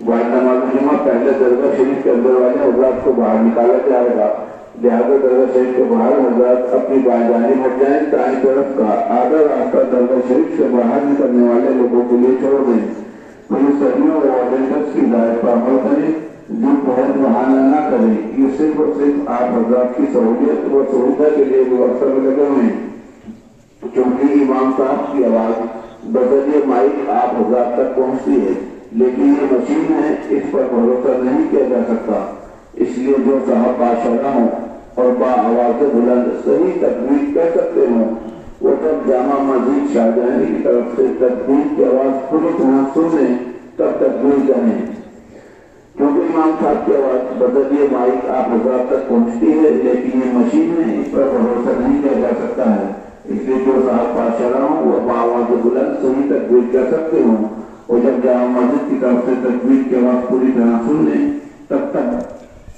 बाद नमाज जुमा पहले दरगाह शरीफ के अंदर वाले हजरात को बाहर निकाला जाएगा। लिहाजा दरगाह शरीफ के बाहर हजरात अपनी बाजानी हट जाए, दाएं तरफ का आधा रास्ता दरगाह शरीफ से बाहर निकलने वाले लोगों के लिए छोड़ दें। पुलिसकर्मियों और वॉलंटियर्स की हिदायत पर अमल करें, जो बहुत बहाना न करें। ये सिर्फ और सिर्फ आप हजरात की सहूलियत व सुविधा के लिए व्यवस्था में लगे हुए हैं, क्योंकि इमाम साहब की आवाज बदलिए माइक आप हजरात तक पहुंचती है, लेकिन ये मशीन है, इस पर भरोसा नहीं किया जा सकता। इसलिए जो साहब बादशाह हो और बा आवाज बुलंद सही तकबीर कर सकते हो, वो तब जामा मस्जिद शाहजहानी की तरफ से तकबीर की आवाज पूरी तरह सुने तब तकबीर करें, क्योंकि इमाम साहब की आवाज बदलिए माइक आप हजरात तक पहुंचती है, लेकिन ये मशीन है, इस पर भरोसा नहीं किया जा सकता है। इसलिए जो साहब बादशाह हो वो बा आवाज बुलंद सही तकबीर कर सकते हो, और जब जामा मस्जिद की तरफ से तकबीर की आवाज पूरी तरह सुन लें